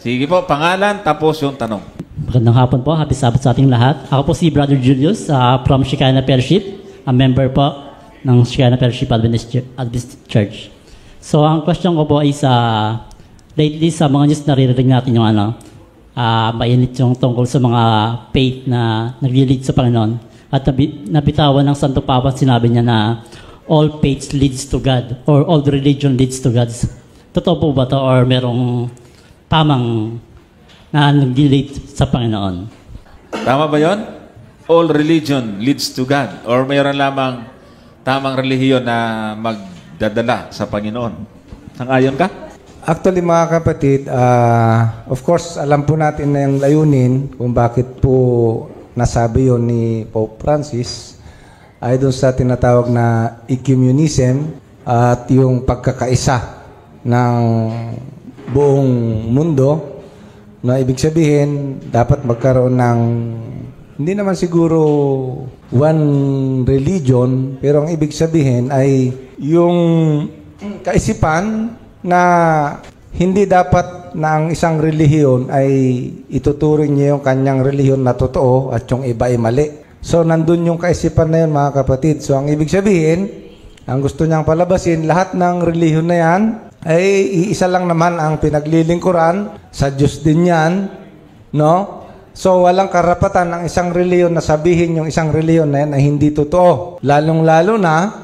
Sige po, pangalan, tapos yung tanong. Magandang hapon po. Happy Sabbath sa ating lahat. Ako po si Brother Julius from Shekinah Fellowship, a member po ng Shekinah Fellowship Adventist Church. So, ang question ko po ay lately sa mga news naririnig natin yung mainit yung tungkol sa mga faith na nag-lead sa Panginoon. At nabitawan ng Santo Papa, sinabi niya na all faiths leads to God or all religion leads to God. Totoo po ba ito or merong tamang na nag-lead sa Panginoon? Tama ba yon? All religion leads to God or mayroon lamang tamang relihiyon na magdadala sa Panginoon? Sang-ayon ka? Actually, mga kapatid, of course, alam po natin na yung layunin kung bakit po nasabi yun ni Pope Francis ay doon sa tinatawag na ecumenism at yung pagkakaisa ng buong mundo na ibig sabihin dapat magkaroon ng hindi naman siguro one religion, pero ang ibig sabihin ay yung kaisipan na hindi dapat na ang isang relihiyon ay ituturing niya yung kanyang relihiyon na totoo at yung iba ay mali. So, nandun yung kaisipan na yun, mga kapatid. So, ang ibig sabihin, ang gusto niyang palabasin, lahat ng relihiyon na yan ay iisa lang naman ang pinaglilingkuran. Sa Diyos din yan, no? So, walang karapatan ng isang relihiyon na sabihin yung isang relihiyon na yan ay hindi totoo. Lalong-lalo na,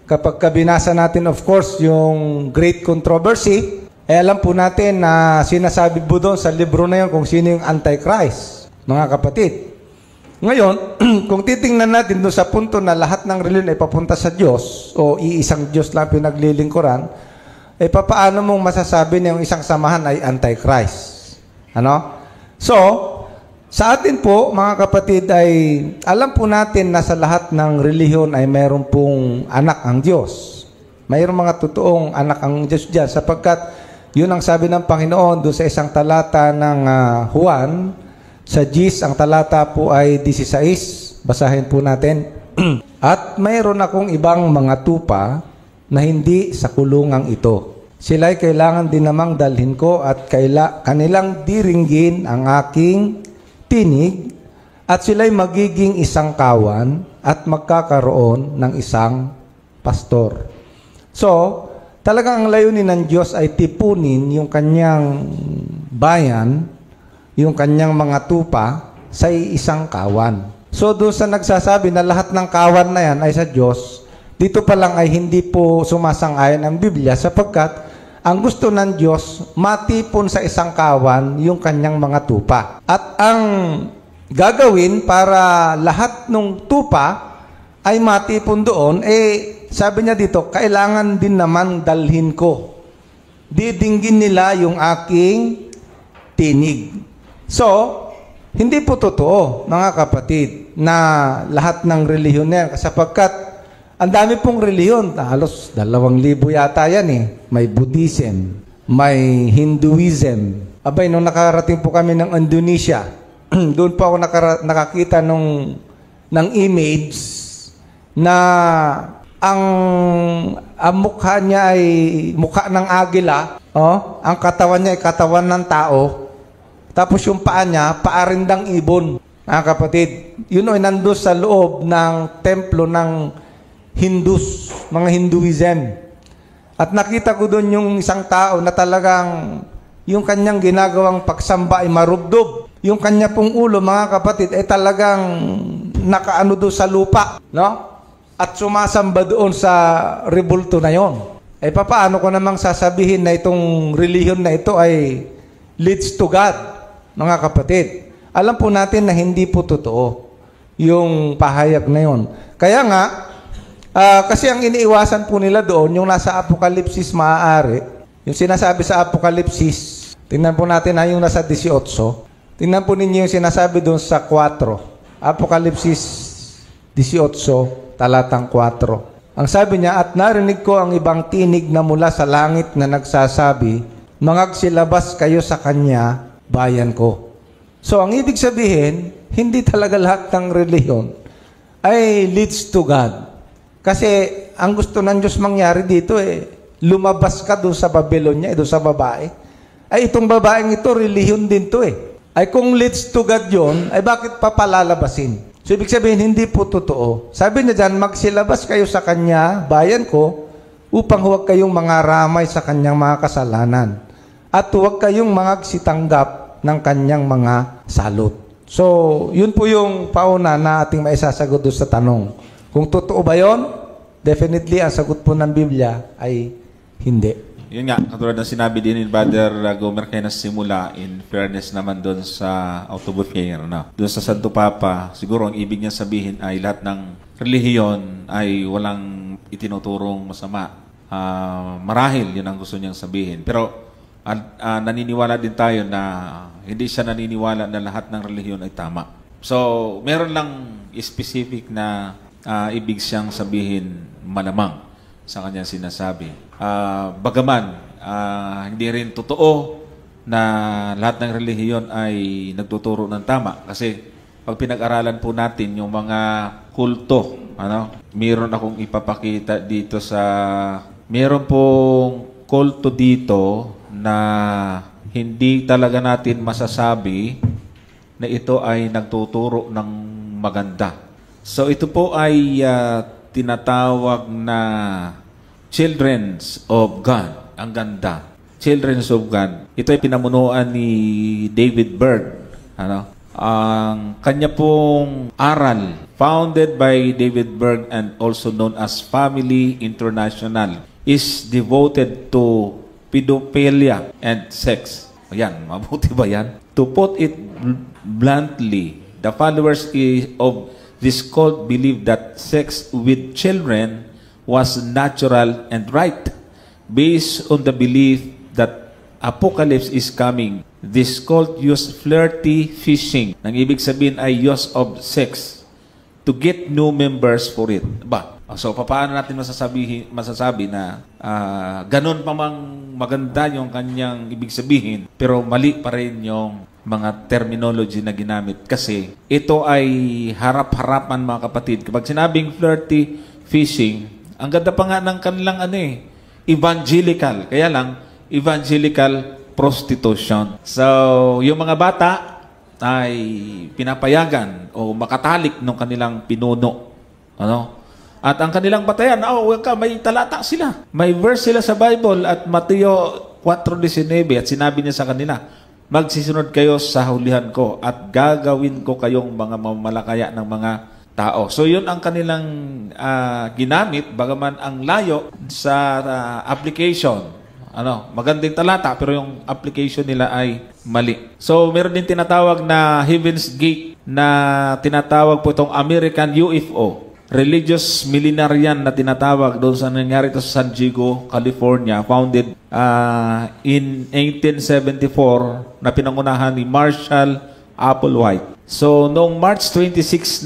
kapag kabinasa natin, of course, yung Great Controversy, alam po natin na sinasabi po doon sa libro na yun kung sino yung Antichrist, mga kapatid. Ngayon, kung titingnan natin doon sa punto na lahat ng reliyon ay papunta sa Diyos, o iisang Diyos lang pinaglilingkuran, eh papaano mong masasabi na yung isang samahan ay Antichrist? Ano? So, sa atin po, mga kapatid, ay alam po natin na sa lahat ng relihiyon ay mayroon pong anak ang Diyos. Mayroong mga totoong anak ang Diyos dyan sapagkat yun ang sabi ng Panginoon doon sa isang talata ng Juan. Sa Gis, ang talata po ay 16. Basahin po natin. At mayroon akong ibang mga tupa na hindi sa kulungang ito. Sila'y kailangan din namang dalhin ko at kanilang diringgin ang aking tinig at sila'y magiging isang kawan at magkakaroon ng isang pastor. So, talagang ang layunin ng Diyos ay tipunin yung kanyang bayan, yung kanyang mga tupa sa isang kawan. So, doon sa nagsasabi na lahat ng kawan na yan ay sa Diyos, dito pa lang ay hindi po sumasang-ayon ang Biblia sapagkat ang gusto ng Diyos, matipon sa isang kawan yung kanyang mga tupa. At ang gagawin para lahat ng tupa ay matipon doon, sabi niya dito, kailangan din naman dalhin ko. Didinggin nila yung aking tinig. So, hindi po totoo, mga kapatid, na lahat ng relihiyon na yan, sapagkat ang dami pong relihiyon, halos 2,000 yata yan eh. May Buddhism, may Hinduism. Abay, nung nakarating po kami ng Indonesia, doon po ako nakakita ng image na ang mukha niya ay mukha ng agila, ang katawan niya ay katawan ng tao, tapos yung paa niya, paarindang ibon. Kapatid, yun ay nandun sa loob ng templo ng Hindus, mga Hinduism. At nakita ko doon yung isang tao na talagang yung kanyang ginagawang pagsamba ay marubdob. Yung kanya pong ulo, mga kapatid, ay talagang nakaano doon sa lupa, no? At sumasamba doon sa rebulto na yon. Papaano ko namang sasabihin na itong relihiyon na ito ay leads to God, mga kapatid? Alam po natin na hindi po totoo yung pahayag na yon. Kaya nga, kasi ang iniiwasan po nila doon, yung nasa Apokalipsis maaari, yung sinasabi sa Apokalipsis, tingnan po natin na yung nasa 18, tingnan po ninyo yung sinasabi doon sa 4, Apokalipsis 18, talatang 4. Ang sabi niya, at narinig ko ang ibang tinig na mula sa langit na nagsasabi, mangagsilabas kayo sa kanya, bayan ko. So, ang ibig sabihin, hindi talaga lahat ng relihiyon ay leads to God. Kasi ang gusto ng Diyos mangyari dito lumabas ka doon sa Babylonia, doon sa babae. Ay itong babaeng ito, relihiyon din to eh. Ay kung leads to God yun, ay bakit papalalabasin? So ibig sabihin, hindi po totoo. Sabi niya dyan, magsilabas kayo sa kanya, bayan ko, upang huwag kayong mangaramay sa kanyang mga kasalanan. At huwag kayong mangagsitanggap ng kanyang mga salot. So, yun po yung pauna na ating maisasagot doon sa tanong. Kung totoo ba yun? Definitely, ang sagot po ng Biblia ay hindi. Yun nga, katulad ng sinabi din ni Brother Gomer kaya na simula, in fairness naman doon sa autobufere, no? Doon sa Santo Papa, siguro ang ibig niya sabihin ay lahat ng relihiyon ay walang itinuturong masama. Marahil, yun ang gusto niyang sabihin. Pero, naniniwala din tayo na hindi siya naniniwala na lahat ng relihiyon ay tama. So, meron lang specific na ibig siyang sabihin malamang sa kanyang sinasabi. Bagaman, hindi rin totoo na lahat ng relihiyon ay nagtuturo ng tama. Kasi pag pinag-aralan po natin yung mga kulto, meron akong ipapakita dito meron pong kulto dito na hindi talaga natin masasabi na ito ay nagtuturo ng maganda. So ito po ay tinatawag na Children's of God. Ang ganda. Children's of God. Ito ay pinamunuan ni David Berg. Ang kanya pong aral, founded by David Berg and also known as Family International, is devoted to pedophilia and sex. Ayan, mabuti ba yan? To put it bluntly, the followers of this cult believe that sex with children was natural and right. Based on the belief that apocalypse is coming, this cult used flirty fishing. Nang ibig sabihin ay use of sex to get new members for it. So, paano natin masasabi na ganun pa mang maganda yung kanyang ibig sabihin, pero mali pa rin yung mga terminology na ginamit. Kasi ito ay harap-harapan, mga kapatid. Kapag sinabing flirty fishing, ang ganda pa nga ng kanilang evangelical. Kaya lang, evangelical prostitution. So, yung mga bata ay pinapayagan o makatalik ng kanilang pinuno. At ang kanilang batayan, may talata sila. May verse sila sa Bible at Mateo 4:19 at sinabi niya sa kanila, magsisunod kayo sa hulihan ko at gagawin ko kayong mga mamalakaya ng mga tao. So yun ang kanilang ginamit, bagaman ang layo sa application. Magandang talata pero yung application nila ay mali. So meron din tinatawag na Heaven's Gate na tinatawag po itong American UFO. Religious millenarian na tinatawag doon sa nangyari ito sa San Diego, California, founded in 1874 na pinangunahan ni Marshall Applewhite. So, noong March 26,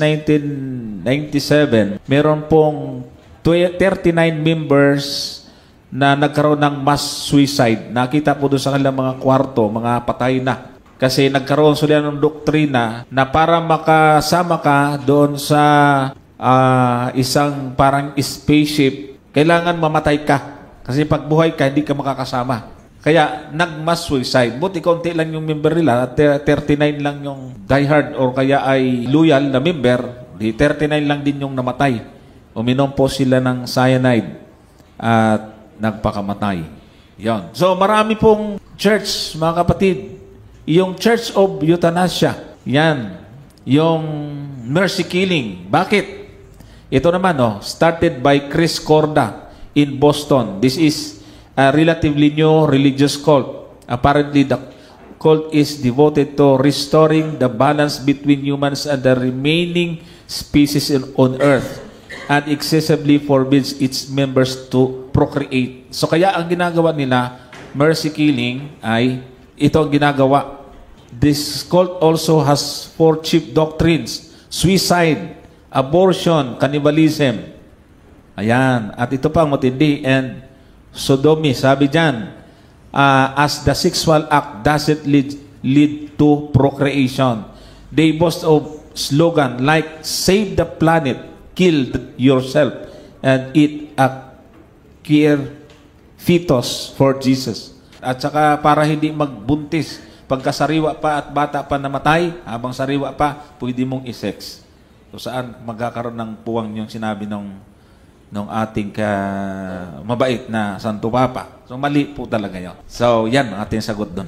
1997, meron pong 39 members na nagkaroon ng mass suicide. Nakita po doon sa kanilang mga kwarto, mga patay na. Kasi nagkaroon sila ng doktrina na para makasama ka doon sa isang parang spaceship, kailangan mamatay ka. Kasi pag buhay ka, hindi ka makakasama. Kaya nag-mass suicide. Buti konti lang yung member nila, 39 lang yung diehard or kaya ay loyal na member, 39 lang din yung namatay. Uminom po sila ng cyanide at nagpakamatay. Yan. So marami pong church, mga kapatid. Yung Church of Euthanasia, yan. Yung mercy killing. Bakit? Ito naman, started by Chris Corda in Boston. This is a relatively new religious cult. Apparently, the cult is devoted to restoring the balance between humans and the remaining species on Earth and excessively forbids its members to procreate. So, kaya ang ginagawa nila, mercy killing, ay ito ang ginagawa. This cult also has 4 chief doctrines: suicide, abortion, cannibalism. Ayan. At ito pa ang matindi. And sodomy, sabi dyan, as the sexual act doesn't lead to procreation. They boast of slogan like, save the planet, kill yourself, and eat a queer fetus for Jesus. At saka para hindi magbuntis, pagkasariwa pa at bata pa namatay, habang sariwa pa, pwede mong isex. So saan magkakaroon ng puwang yung sinabi nung ating mabait na Santo Papa. So mali po talaga yun. So yan ang ating sagot doon.